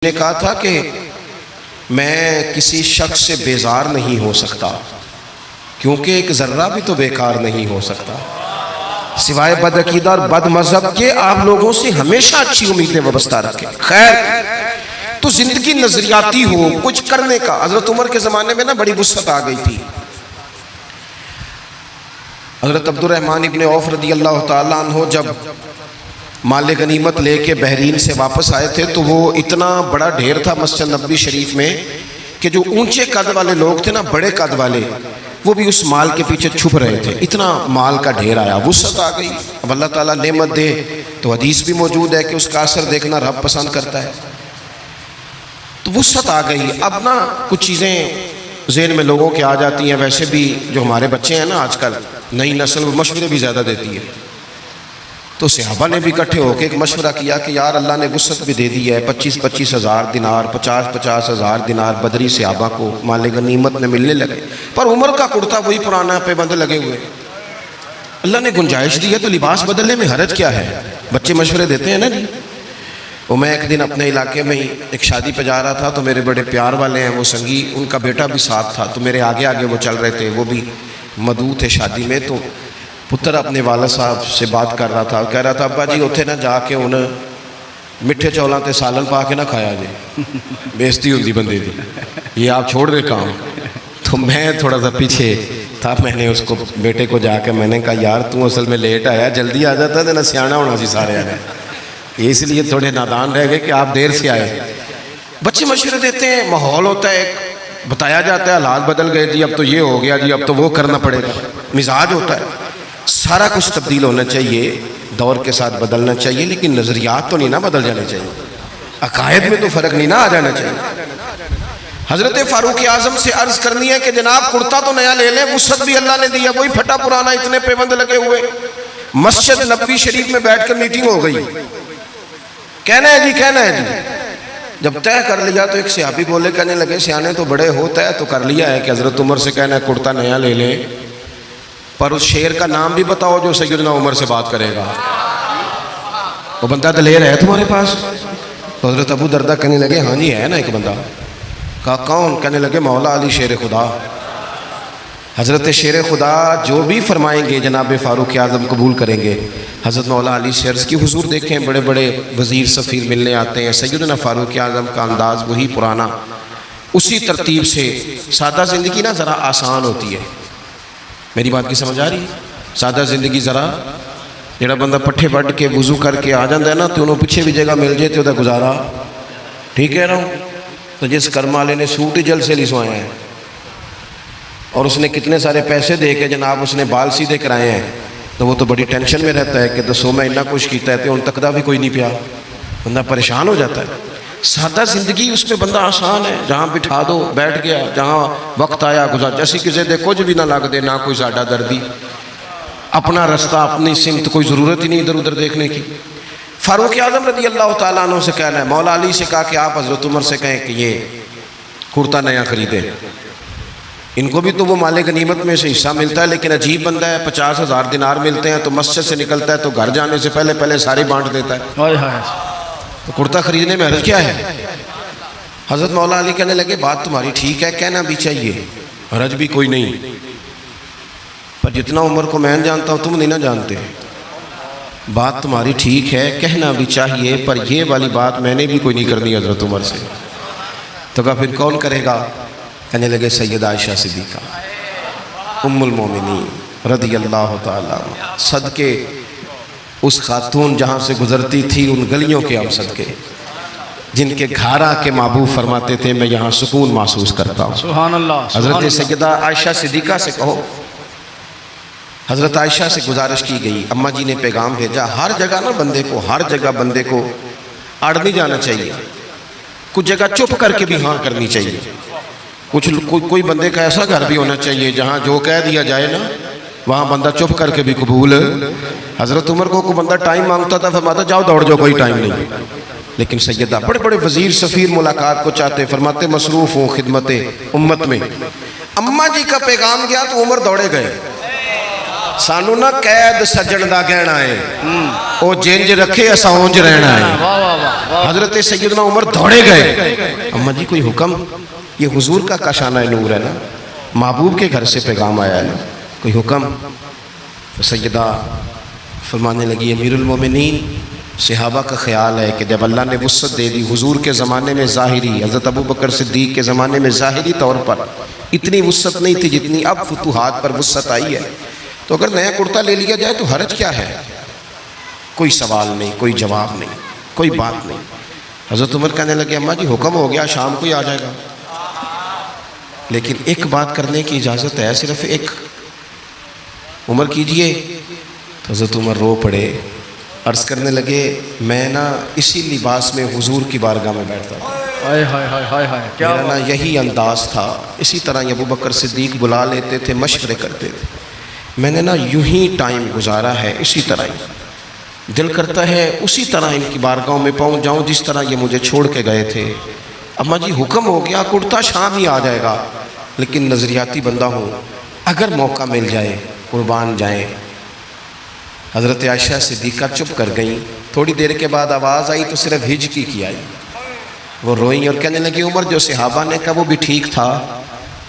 ने कहा था कि मैं किसी शख्स से बेजार नहीं हो सकता क्योंकि एक ज़र्रा भी तो बेकार नहीं हो सकता सिवाय बदअकीदा और बद मज़हब के। आप लोगों से हमेशा अच्छी उम्मीदें वाबस्ता रखें। खैर, तो जिंदगी नजरियाती हो कुछ करने का। हजरत उमर के ज़माने में ना बड़ी वुसअत आ गई थी। हजरत अब्दुर्रहमान इब्ने औफ रदी अल्लाह तआला अन्हु जब माल गनीमत लेके बहरीन से वापस आए थे तो वो इतना बड़ा ढेर था मस्जिद नबवी शरीफ में कि जो ऊंचे कद वाले लोग थे ना, बड़े कद वाले, वो भी उस माल के पीछे छुप रहे थे। इतना माल का ढेर आया, वुसअत आ गई। अब अल्लाह ताला नेमत दे तो हदीस भी मौजूद है कि उसका असर देखना रब पसंद करता है। तो वुसअत आ गई। अब ना कुछ चीज़ें ज़हन में लोगों के आ जाती हैं। वैसे भी जो हमारे बच्चे हैं ना आजकल, नई नस्ल वो मशवरे भी ज़्यादा देती है। तो सहाबा ने भी इकट्ठे होकर एक मशवरा किया कि यार अल्लाह ने वुसअत भी दे दी है, 25-25 हज़ार दिनार, 50-50 हज़ार दिनार बदरी सहाबा को माल गनीमत में मिलने लगे। पर उमर का कुर्ता वही पुराना पे बंद लगे हुए। अल्लाह ने गुंजाइश दी है तो लिबास बदलने में हरज क्या है। बच्चे मशवरे देते हैं ना जी। वो मैं एक दिन अपने इलाके में ही एक शादी पे जा रहा था तो मेरे बड़े प्यार वाले हैं वो संगी, उनका बेटा भी साथ था। तो मेरे आगे आगे वो चल रहे थे, वो भी मदऊ थे शादी में। तो पुत्र अपने वालद साहब से बात कर रहा था, कह रहा था अब्बा जी उत्थे ना जाके उन मिठे चौलों ते सालन पा के ना खाया जी, बेइज्जती होती बंदे की, ये आप छोड़ दे काम। तो मैं थोड़ा सा पीछे था, मैंने उसको बेटे को जाके मैंने कहा यार तू असल में लेट आया, जल्दी आ जाता तो ना सियाना होना सी सारे ने, इसलिए थोड़े नादान रह गए कि आप देर से आए। बच्चे मशवरे देते हैं, माहौल होता है, बताया जाता है हालात बदल गए जी, अब तो ये हो गया जी, अब तो वो करना पड़ेगा। मिजाज होता है, सारा कुछ तब्दील होना चाहिए, दौर के साथ बदलना चाहिए, लेकिन नज़रियात तो नहीं ना बदल जाने चाहिए, अकायद में तो फ़र्क नहीं ना आ जाना चाहिए। हज़रत फ़ारूक आज़म से अर्ज़ करनी है कि जनाब कुर्ता तो नया ले लें, वुसअत भी अल्लाह ने दिया, वही फटा पुराना, इतने पेबंद लगे हुए। मस्जिद नबवी शरीफ में बैठ कर मीटिंग हो गई, कहना है जी, कहना है जी। जब तय कर लिया तो एक सहाबी बोले, कहने लगे सियाने तो बड़े हो, तय तो कर लिया है कि हज़रत उमर से कहना है कुर्ता नया ले लें, पर उस शेर का नाम भी बताओ जो सैयदना उमर से बात करेगा। वो बंदा दलेर है तुम्हारे पास? तो हज़रत अबू दरदा कहने लगे हाँ जी है ना एक बंदा। कहा कौन? कहने लगे मौला अली शेर खुदा। हज़रत शेर खुदा जो भी फरमाएंगे जनाब फ़ारूक आज़म कबूल करेंगे। हज़रत मौला अली शेर की हुजूर देखें, बड़े बड़े वज़ीर सफ़ीर मिलने आते हैं, सैयदना फ़ारूक आज़म का अंदाज़ वही पुराना, उसी तरतीब से। सादा ज़िंदगी ना ज़रा आसान होती है, मेरी बात की समझ आ रही है? सादा जिंदगी जरा जेड़ा बंदा पट्ठे वढ़ के वुजू करके आ जाता है ना, तो उन्होंने पिछे भी जगह मिल जाए तो गुजारा ठीक है ना। तो जिस कर्म वाले ने सूट ही जल से नहीं सोया है और उसने कितने सारे पैसे दे के जनाब उसने बाल सीधे कराए हैं, तो वो तो बड़ी टेंशन में रहता है कि दसो मैं इन्ना कुछ किया है तो उन तकदा भी कोई नहीं पिया, बंदा परेशान हो जाता है। सादा जिंदगी उसमें बंदा आसान है, जहाँ बिठा दो बैठ गया, जहाँ वक्त आया गुजार, जैसी किसी दे कुछ भी ना लग दे, ना कोई साडा दर्दी, अपना रास्ता अपनी सिमत, कोई ज़रूरत ही नहीं इधर उधर देखने की। फ़ारूक आज़म रज़ी अल्लाह तआला अन्हु से कहना है, मौला अली से कहा कि आप हज़रत उमर से कहें कि ये कुर्ता नया खरीदें। इनको भी तो वो माले गनीमत में से हिस्सा मिलता है, लेकिन अजीब बंदा है, 50,000 दिनार मिलते हैं तो मस्जिद से निकलता है तो घर जाने से पहले पहले सारे बांट देता है। तो कुर्ता खरीदने में हर्ज क्या है? हज़रत मौला अली कहने लगे बात तुम्हारी ठीक है, कहना भी चाहिए, हर्ज भी कोई नहीं, पर जितना उमर को मैं जानता हूँ तुम नहीं ना जानते। बात तुम्हारी ठीक है, कहना भी चाहिए, पर ये वाली बात मैंने भी कोई नहीं करनी हज़रत उमर से। तो कहा फिर कौन करेगा? कहने लगे सैयदा आयशा सिद्दीक़ा उम्मुल मोमिनीन रज़ी अल्लाह तआला सदके उस खातून जहाँ से गुजरती थी उन गलियों के हम सदके, जिनके घर आके महबूब फरमाते थे मैं यहाँ सुकून महसूस करता हूँ। सुभान अल्लाह। हज़रत सैयदा आयशा सिद्दीक़ा से कहो, हज़रत आयशा से गुजारिश की गई, अम्मा जी ने पैगाम भेजा, हर जगह ना बंदे को, हर जगह बंदे को अड़ नहीं जाना चाहिए, कुछ जगह चुप करके भी हाँ करनी चाहिए। कोई बंदे का ऐसा घर भी होना चाहिए जहाँ जो कह दिया जाए ना वहाँ बंदा चुप करके भी कबूल। हज़रत उमर को कोई बंदा टाइम मांगता था, फरमाता जाओ दौड़ जाओ, कोई टाइम नहीं। लेकिन सैयदा बड़े बड़े वज़ीर सफ़ीर मुलाकात को चाहते, फरमाते मसरूफ़ हो खिदमत उम्मत में। अम्मा जी का पैगाम गया तो उमर दौड़े गए, सानू ना कैद सज्जन दा कहना है, वो जिंज रखे असा उंज रहना है। हजरत सैयदना उमर दौड़े गए, अम्मा जी कोई हुक्म? ये हुजूर का काशाना नूर है ना, महबूब के घर से पैगाम आया है ना, कोई हुक्म? तो सैयदा फरमाने लगी, अमीरुल मोमिनीन, सहाबा का ख्याल है कि जब अल्लाह ने वुस्सत दे दी, हुजूर के ज़माने में ज़ाहिरी, हज़रत अबू बकर सिद्दीक़ के ज़माने में ज़ाहिरी तौर पर इतनी वुस्सत नहीं थी जितनी अब फुतूहात पर वुस्सत आई है, तो अगर नया कुर्ता ले लिया जाए तो हरज क्या है? कोई सवाल नहीं, कोई जवाब नहीं, कोई बात नहीं। हज़रत उमर कहने लगे, अम्मा जी हुक्म हो गया, शाम को ही आ जाएगा, लेकिन एक बात करने की इजाज़त है, सिर्फ एक। उमर कीजिए। तो हज़रत उमर रो पड़े, अर्ज़ करने लगे, मैं ना इसी लिबास में हुजूर की बारगाह में बैठता था, हाय हाय हाय हाय हाय, क्या मेरा ना यही अंदाज़ था। इसी तरह अबू बकर सिद्दीक़ बुला लेते थे, मशवरे करते थे, मैंने ना यूं ही टाइम गुजारा है, इसी तरह ही दिल करता है उसी तरह इनकी बारगाहों में पहुंच जाऊं जिस तरह ये मुझे छोड़ के गए थे। अम्मा जी हुक्म हो गया, कुर्ता शाम ही आ जाएगा, लेकिन नज़रियाती बंदा हूँ, अगर मौका मिल जाए कुर्बान जाए। हज़रत आयशा सिद्दीक़ा चुप कर गई। थोड़ी देर के बाद आवाज़ आई तो सिर्फ हिजकी की आई, वो रोई और कहने लगी, उमर जो सहाबा ने कहा वो भी ठीक था,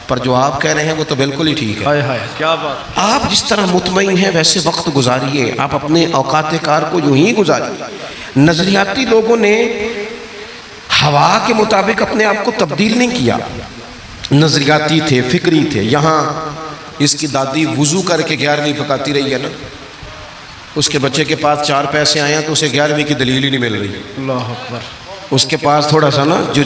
पर जो आप कह रहे हैं वो तो बिल्कुल ही ठीक है। हाय हाय, क्या बात। आप जिस तरह मुतमईन हैं वैसे वक्त गुजारिए, आप अपने औकात कार को यूं ही गुजारिए। नज़रियाती लोगों ने हवा के मुताबिक अपने आप को तब्दील नहीं किया, नज़रियाती थे, फिक्री थे। यहाँ इसकी दादी वुज़ू करके 11वीं पकाती रही है ना, उसके बच्चे के पास 4 पैसे आए हैं तो उसे 11वीं की दलील ही नहीं मिल रही। अल्लाह अकबर। उसके पास थोड़ा सा ना, जो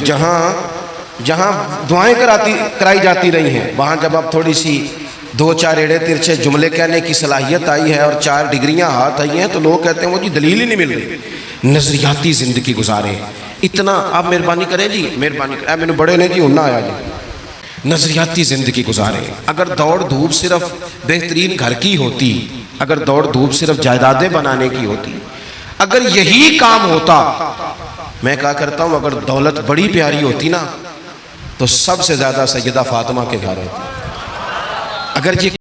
जहाँ दुआएं कराई जाती रही हैं, वहाँ जब अब थोड़ी सी 2-4 एड़े तिरछे जुमले कहने की सलाहियत आई है और 4 डिग्रियाँ हाथ आई हैं, तो लोग कहते हैं वो जी दलील ही नहीं मिल रही। नज़रियाती ज़िंदगी गुजारे, इतना आप मेहरबानी करें जी, मेहरबानी करें, मैंने बड़े ने जी उन्ना आया जी। नज़रियाती ज़िंदगी गुजारे। अगर दौड़ धूप सिर्फ बेहतरीन घर की होती, अगर दौड़ धूप सिर्फ जायदादें बनाने की होती, अगर यही काम होता, मैं क्या करता हूँ, अगर दौलत बड़ी प्यारी होती ना तो सबसे ज़्यादा सैयदा फातिमा के घर होती। अगर ये